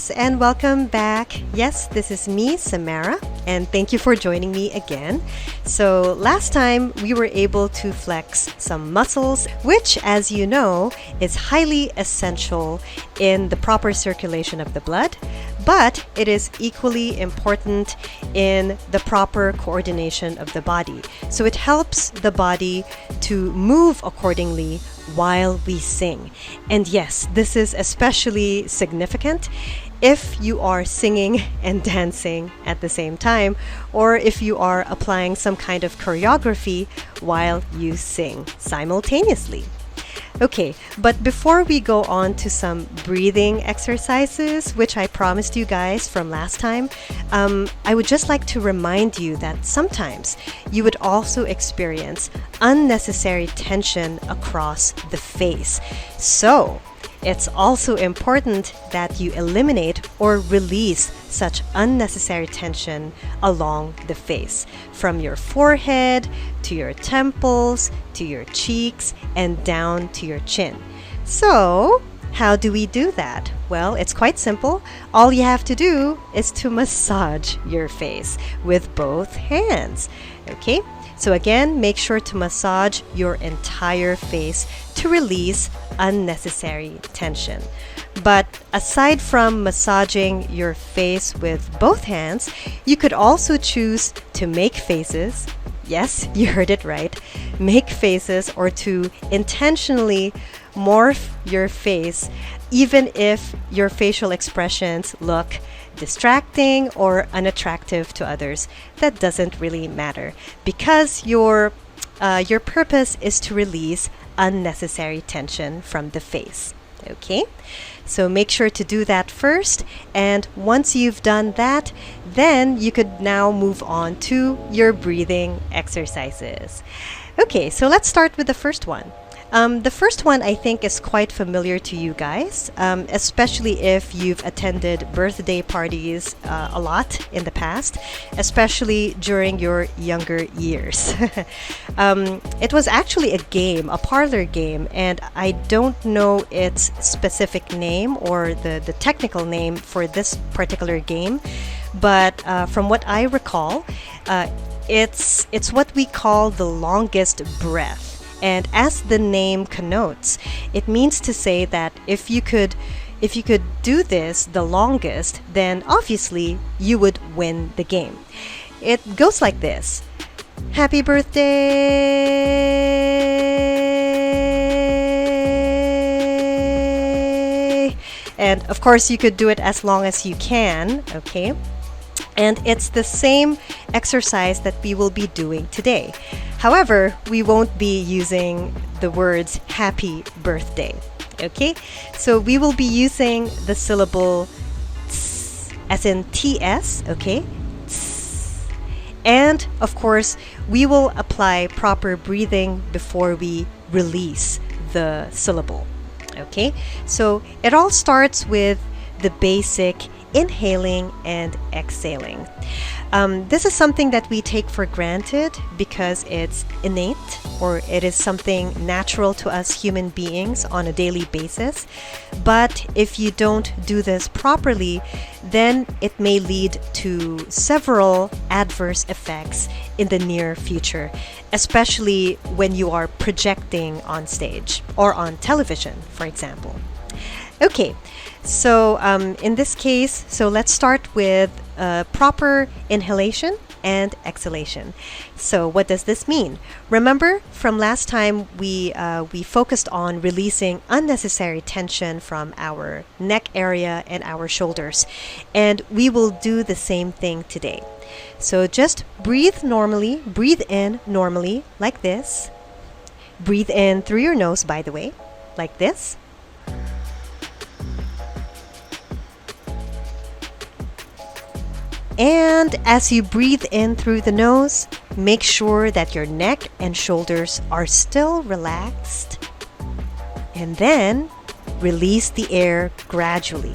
guys, and welcome back. Yes, this is me, Samara, and thank you for joining me again. So, last time we were able to flex some muscles, which, as you know, is highly essential in the proper circulation of the blood, but it is equally important in the proper coordination of the body. So, it helps the body to move accordingly while we sing. And yes, this is especially significant if you are singing and dancing at the same time, or if you are applying some kind of choreography while you sing simultaneously. Okay, but before we go on to some breathing exercises, which I promised you guys from last time, I would just like to remind you that sometimes you would also experience unnecessary tension across the face. So, it's also important that you eliminate or release such unnecessary tension along the face, from your forehead to your temples to your cheeks and down to your chin. So, how do we do that? Well, it's quite simple. All you have to do is to massage your face with both hands. Okay? So again, make sure to massage your entire face to release unnecessary tension. But aside from massaging your face with both hands, you could also choose to make faces. Yes, you heard it right. Make faces, or to intentionally morph your face, even if your facial expressions look distracting or unattractive to others. That doesn't really matter, because your purpose is to release unnecessary tension from the face. Okay? So make sure to do that first, and once you've done that, then you could now move on to your breathing exercises. Okay, so let's start with the first one. The first one I think is quite familiar to you guys, especially if you've attended birthday parties a lot in the past, especially during your younger years. It was actually a game, a parlor game, and I don't know its specific name or the technical name for this particular game, but from what I recall, it's what we call the longest breath. And as the name connotes, it means to say that if you could do this the longest, then obviously you would win the game. It goes like this. Happy birthday! And of course you could do it as long as you can, okay? And it's the same exercise that we will be doing today. However, we won't be using the words happy birthday. Okay? So we will be using the syllable ts, as in TS, okay? Ts. And of course, we will apply proper breathing before we release the syllable. Okay? So it all starts with the basic inhaling and exhaling. This is something that we take for granted because it's innate, or it is something natural to us human beings on a daily basis. But if you don't do this properly, then it may lead to several adverse effects in the near future, especially when you are projecting on stage or on television, for example. Okay, so in this case, so let's start with proper inhalation and exhalation. So what does this mean? Remember from last time we focused on releasing unnecessary tension from our neck area and our shoulders, and we will do the same thing today. So just breathe normally, breathe in normally like this. Breathe in through your nose, by the way, like this. And as you breathe in through the nose, make sure that your neck and shoulders are still relaxed. And then release the air gradually.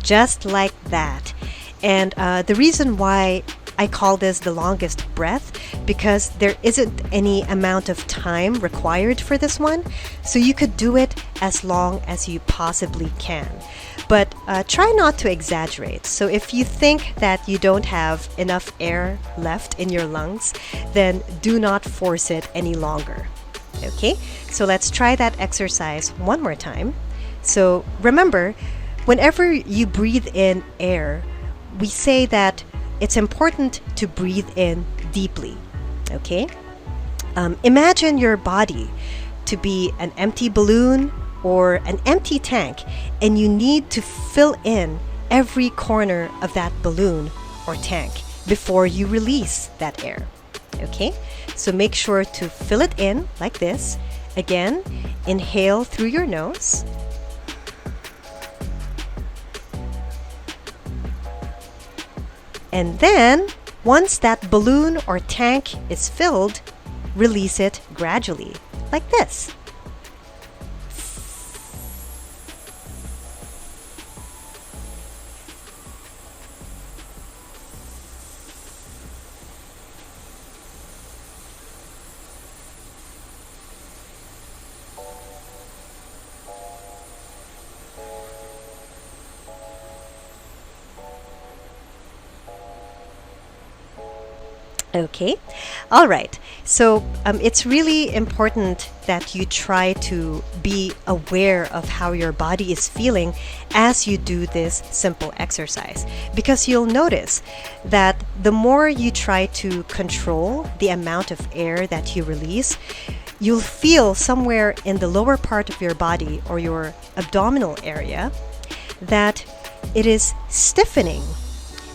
just like that. And the reason why I call this the longest breath, because there isn't any amount of time required for this one. So you could do it as long as you possibly can. But try not to exaggerate. So if you think that you don't have enough air left in your lungs, then do not force it any longer. Okay, so let's try that exercise one more time. So remember, whenever you breathe in air, we say that it's important to breathe in deeply. Okay, imagine your body to be an empty balloon or an empty tank, and you need to fill in every corner of that balloon or tank before you release that air. Okay, so make sure to fill it in like this. Again, inhale through your nose. And then, once that balloon or tank is filled, release it gradually, like this. Okay, all right. So it's really important that you try to be aware of how your body is feeling as you do this simple exercise, because you'll notice that the more you try to control the amount of air that you release, you'll feel somewhere in the lower part of your body or your abdominal area that it is stiffening,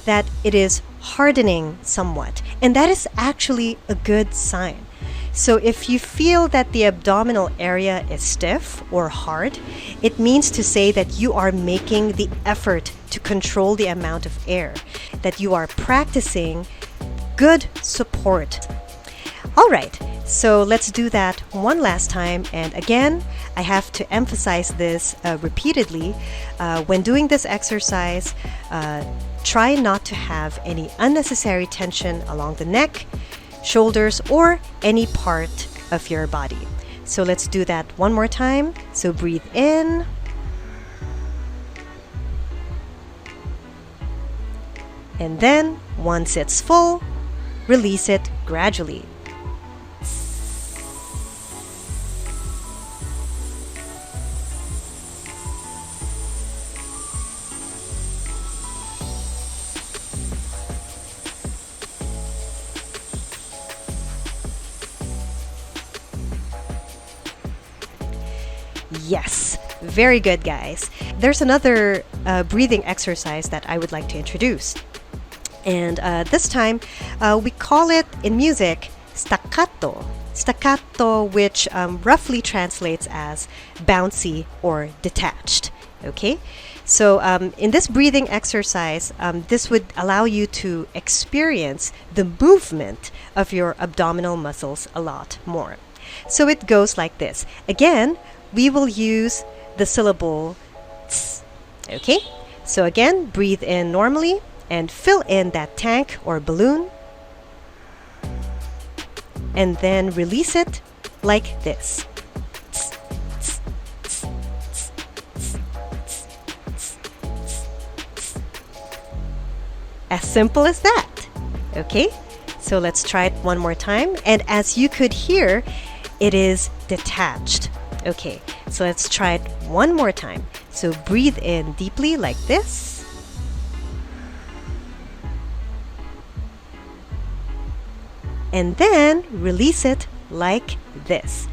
that it is hardening somewhat. And that is actually a good sign. So if you feel that the abdominal area is stiff or hard, it means to say that you are making the effort to control the amount of air, that you are practicing good support. All right, so let's do that one last time. And again, I have to emphasize this repeatedly. When doing this exercise, try not to have any unnecessary tension along the neck, shoulders, or any part of your body. So let's do that one more time. So breathe in. And then, once it's full, release it gradually. Yes, very good, guys. There's another breathing exercise that I would like to introduce. And this time, we call it in music staccato. Staccato, which roughly translates as bouncy or detached. Okay? So in this breathing exercise, this would allow you to experience the movement of your abdominal muscles a lot more. So it goes like this. Again, we will use the syllable ts. Okay? So again, breathe in normally and fill in that tank or balloon. And then release it like this. As simple as that. Okay? So let's try it one more time. And as you could hear, it is detached. Okay, so let's try it one more time. So breathe in deeply like this. And then release it like this.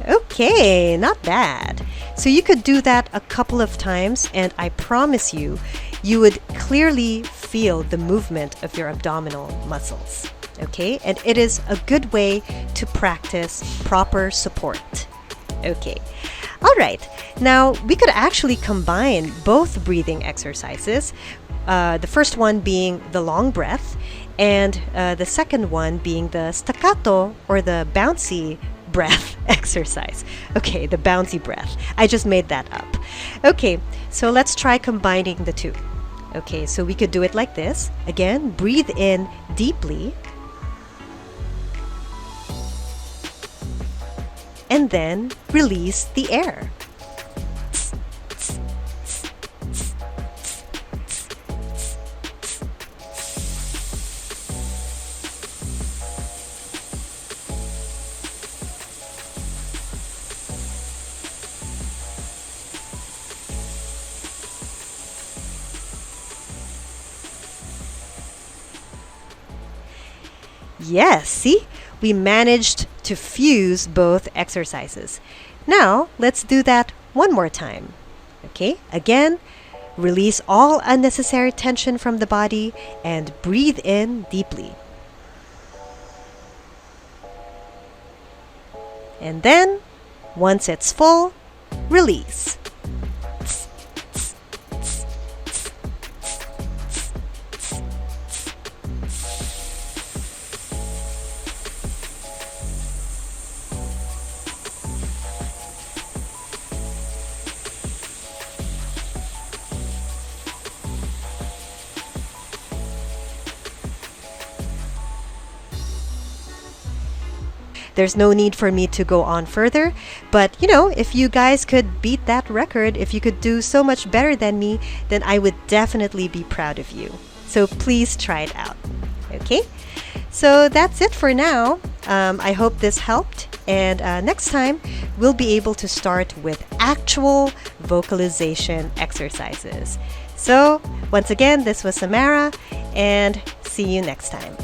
Okay, not bad. So you could do that a couple of times, and I promise you, you would clearly feel the movement of your abdominal muscles. Okay, and it is a good way to practice proper support. Okay, all right. Now we could actually combine both breathing exercises. The first one being the long breath, and the second one being the staccato or the bouncy breath exercise. Okay, the bouncy breath. I just made that up. Okay, so let's try combining the two. Okay, so we could do it like this. Again, breathe in deeply. And then release the air. Yes, see? We managed to fuse both exercises. Now, let's do that one more time. Okay, again, release all unnecessary tension from the body and breathe in deeply. And then, once it's full, release. There's no need for me to go on further, but if you guys could beat that record, if you could do so much better than me, then I would definitely be proud of you. So please try it out. Okay? So that's it for now. I hope this helped, and next time we'll be able to start with actual vocalization exercises. So once again, this was Samara, and see you next time.